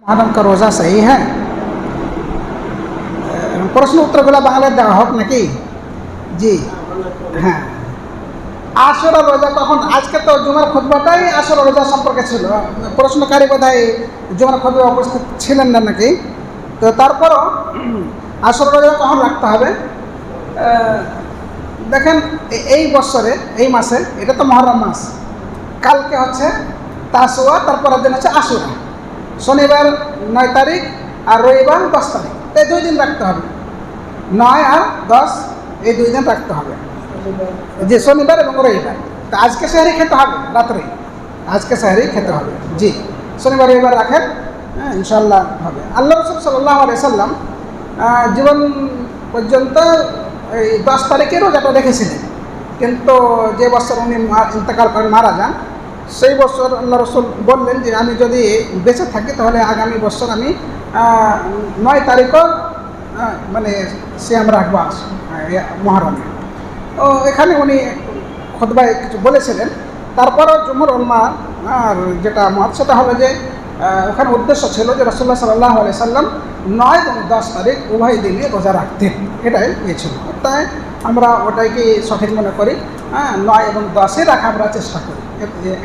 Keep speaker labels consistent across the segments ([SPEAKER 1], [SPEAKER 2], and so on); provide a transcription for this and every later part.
[SPEAKER 1] मुहर्रम का रोज़ा सही है? প্রশ্ন উত্তরগুলো বাংলায় দেওয়া হোক নাকি? জি হ্যাঁ। আশুরা রোজা কখন? আজকে তো জুমার খুতবাটাই আশুরা রোজা সম্পর্কে ছিল। প্রশ্নকারী বোধহয় জুমার খুতবায় উপস্থিত ছিলেন না নাকি? তো তারপরও আশুরা রোজা কখন রাখতে হবে? দেখেন এই বছরে এই মাসে, এটা তো মুহররম মাস, কালকে হচ্ছে তাসুয়া, তারপরের দিন হচ্ছে আশুরা। শনিবার 9 তারিখ আর রবিবার 10 তারিখ, এই 2 দিন রাখতে হবে। 9 আর 10 এই 2 দিন রাখতে হবে, যে শনিবার এবং রবিবার। তা আজকে সেহরি খেতে হবে রাত্রে, আজকে সেহরি খেতে হবে। জি, শনিবার রবিবার রাখেন, হ্যাঁ ইনশাল্লাহ হবে। আল্লাহ রাসূল সাল্লাল্লাহু আলাইহি সাল্লাম জীবন পর্যন্ত এই 10 তারিখে রোজাটা রেখেছিলেন, কিন্তু যে বছর উনি ইন্তেকাল করেন, মারা যান, সেই বছর আল্লাহ রাসূল বললেন যে আমি যদি বেঁচে থাকি তাহলে আগামী বছর আমি 9 তারিখও মানে সিয়াম রাখবো মুহররমে। তো এখানে উনি খুতবায় কিছু বলেছিলেন। তারপরও জুমহুর উলামা আর যেটা মত সেটা হলো যে ওখানে উদ্দেশ্য ছিল যে রাসূলুল্লাহ সাল্লাল্লাহু আলাইহি সাল্লাম 9 এবং 10 তারিখ উভয় দিনে রোজা রাখতেন, এটাই ছিল। তাই আমরা ওটাইকে সঠিক মনে করি। 9 এবং 10-এ রাখা আমরা চেষ্টা করি,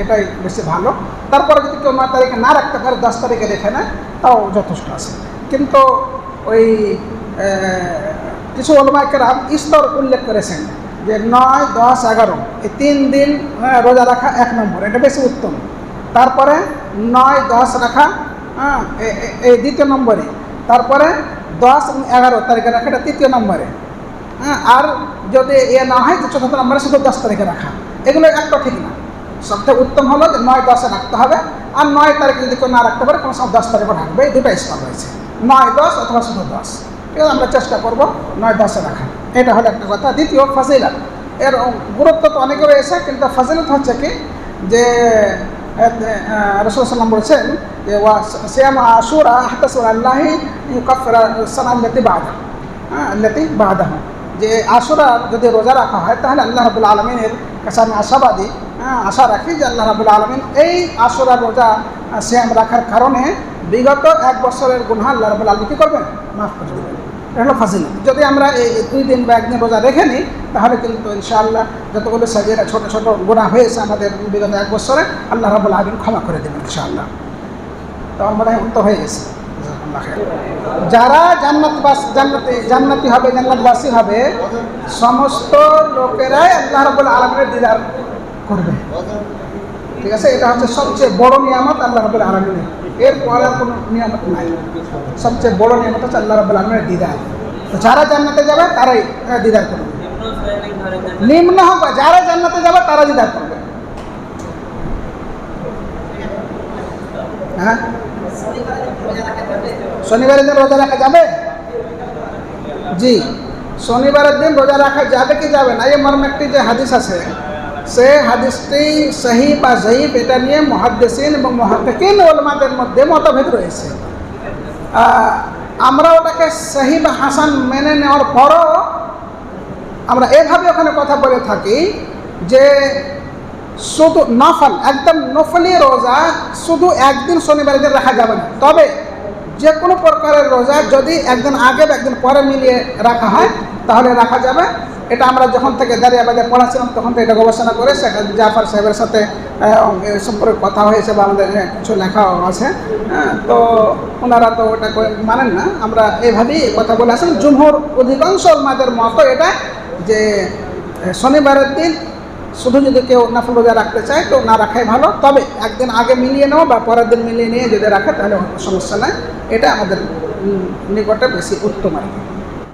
[SPEAKER 1] এটাই বেশি ভালো। তারপরে যদি কেউ 9 তারিখে না রাখতে পারে, 10 তারিখে রেখে নেয়, তাও যথেষ্ট আছে। কিন্তু ওই কিছু উলামায়ে কেরাম স্তর উল্লেখ করেছেন যে 9, 10, 11 এই 3 দিন রোজা রাখা 1 নম্বর, এটা বেশি উত্তম। তারপরে 9, 10 রাখা এই 2য় নম্বরে, তারপরে 10 এবং 11 তারিখে রাখা এটা 3য় নম্বরে। আর যদি না হয় তো 4র্থ নম্বরে শুধু 10 তারিখে রাখা, এগুলো একটা ঠিক না। সবথেকে উত্তম হলো যে 9, 10-এ রাখতে হবে। আর 9 তারিখে যদি কেউ না রাখতে পারে, কোনো সময় 10 তারিখে রাখবে, এই দুটো স্তর রয়েছে, 9, 10 অথবা শুধু 10। ঠিক আছে, আমরা চেষ্টা করবো 9, 10-এ রাখা, এটা হলো একটা কথা। দ্বিতীয়, ফাজিলাত, এর গুরুত্ব তো অনেকে রয়েছে, কিন্তু ফাজিলাত হচ্ছে কি যে রাসূল সাল্লাল্লাহু আলাইহি ওয়াসাল্লাম বলেছেন যে সিয়াম আশুরা আহতাসিবু আলাল্লাহি ইউকাফিরা সানাত আল্লাতী বা'দাহু, যে আশুরা যদি রোজা রাখা হয় তাহলে আল্লাহ রাব্বুল আলামিনের কাছে আমি আশাবাদী, আশা রাখি যে আল্লাহ রাব্বুল আলামিন এই আশুরা রোজা সিয়াম রাখার কারণে বিগত 1 বছরের গুনাহ আল্লাহ রাব্বুল আলামিন কী করবেন? মাফ করে দেবেন। এটা হলো ফাজিলত। যদি আমরা এই 2 দিন বা 1 দিন রোজা রেখে নিই, তাহলে কিন্তু ইনশাআল্লাহ যতগুলো সাগীরা ছোট ছোট গুনাহ হয়েছে আমাদের বিগত 1 বছরে, আল্লাহ রাব্বুল আলামিন ক্ষমা করে দেবেন ইনশাআল্লাহ। তো আমাদের উত্তর হয়ে গেছে। যারা জান্নাতি হবে, জান্নাতবাসী হবে, সমস্ত লোকেরাই আল্লাহ রাব্বুল আলামিনের দিদার করবে। ঠিক আছে, এটা হচ্ছে সবচেয়ে বড় নিয়ামত আল্লাহ রাব্বুল আলামিনের, এরপরে আর কোনো নিয়ামত নাই। সবচেয়ে বড় নিয়ামত হচ্ছে আল্লাহ রাব্বুল আলামিনের দিদার। তো যারা জান্নাতে যাবে তারাই দিদার করবে, নিম্ন হোক বা যারা জান্নাতে যাবে তারা দিদার করবে। হ্যাঁ, শনিবারের দিন রোজা রাখা যাবে? জি, শনিবারের দিন রোজা রাখা যাবে কি যাবে না, এই মর্মে একটি যে হাদিস আছে, সে হাদিসটি সহিহ বা যঈফ, এটা নিয়ে মুহাদ্দিসিন এবং মুহাক্কিকিন উলামাদের মধ্যে মতভেদ রয়েছে। আমরা ওটাকে সহিহ বা হাসান মেনে নেওয়ার পরও আমরা এভাবে ওখানে কথা বলে থাকি যে শুধু নফল, একদম নফলি রোজা শুধু একদিন শনিবারের দিন রাখা যাবে না। তবে যে কোনো প্রকারের রোজা যদি একদিন আগে বা একদিন পরে মিলিয়ে রাখা হয় তাহলে রাখা যাবে। এটা আমরা যখন থেকে দাঁড়িয়াবাদে পড়াচ্ছিলাম তখন তো এটা গবেষণা করে শেখ জাফর সাহেবের সাথে সম্পর্কে কথা হয়েছে বা আমাদের কিছু লেখাও আছে। তো ওনারা তো ওটা মানেন না, আমরা এইভাবেই কথা বলে আসেন। জুমহুর অধিকাংশ উলামাদের মতো এটা যে শনিবারের দিন শুধু যদি কেউ নফল রোজা রাখতে চায় তো না রাখাই ভালো, তবে একদিন আগে মিলিয়ে নেওয়া বা পরের দিন মিলিয়ে নিয়ে যদি রাখে তাহলে সমস্যা নাই। এটা আমাদের নিকটে বেশি উত্তম আর কি।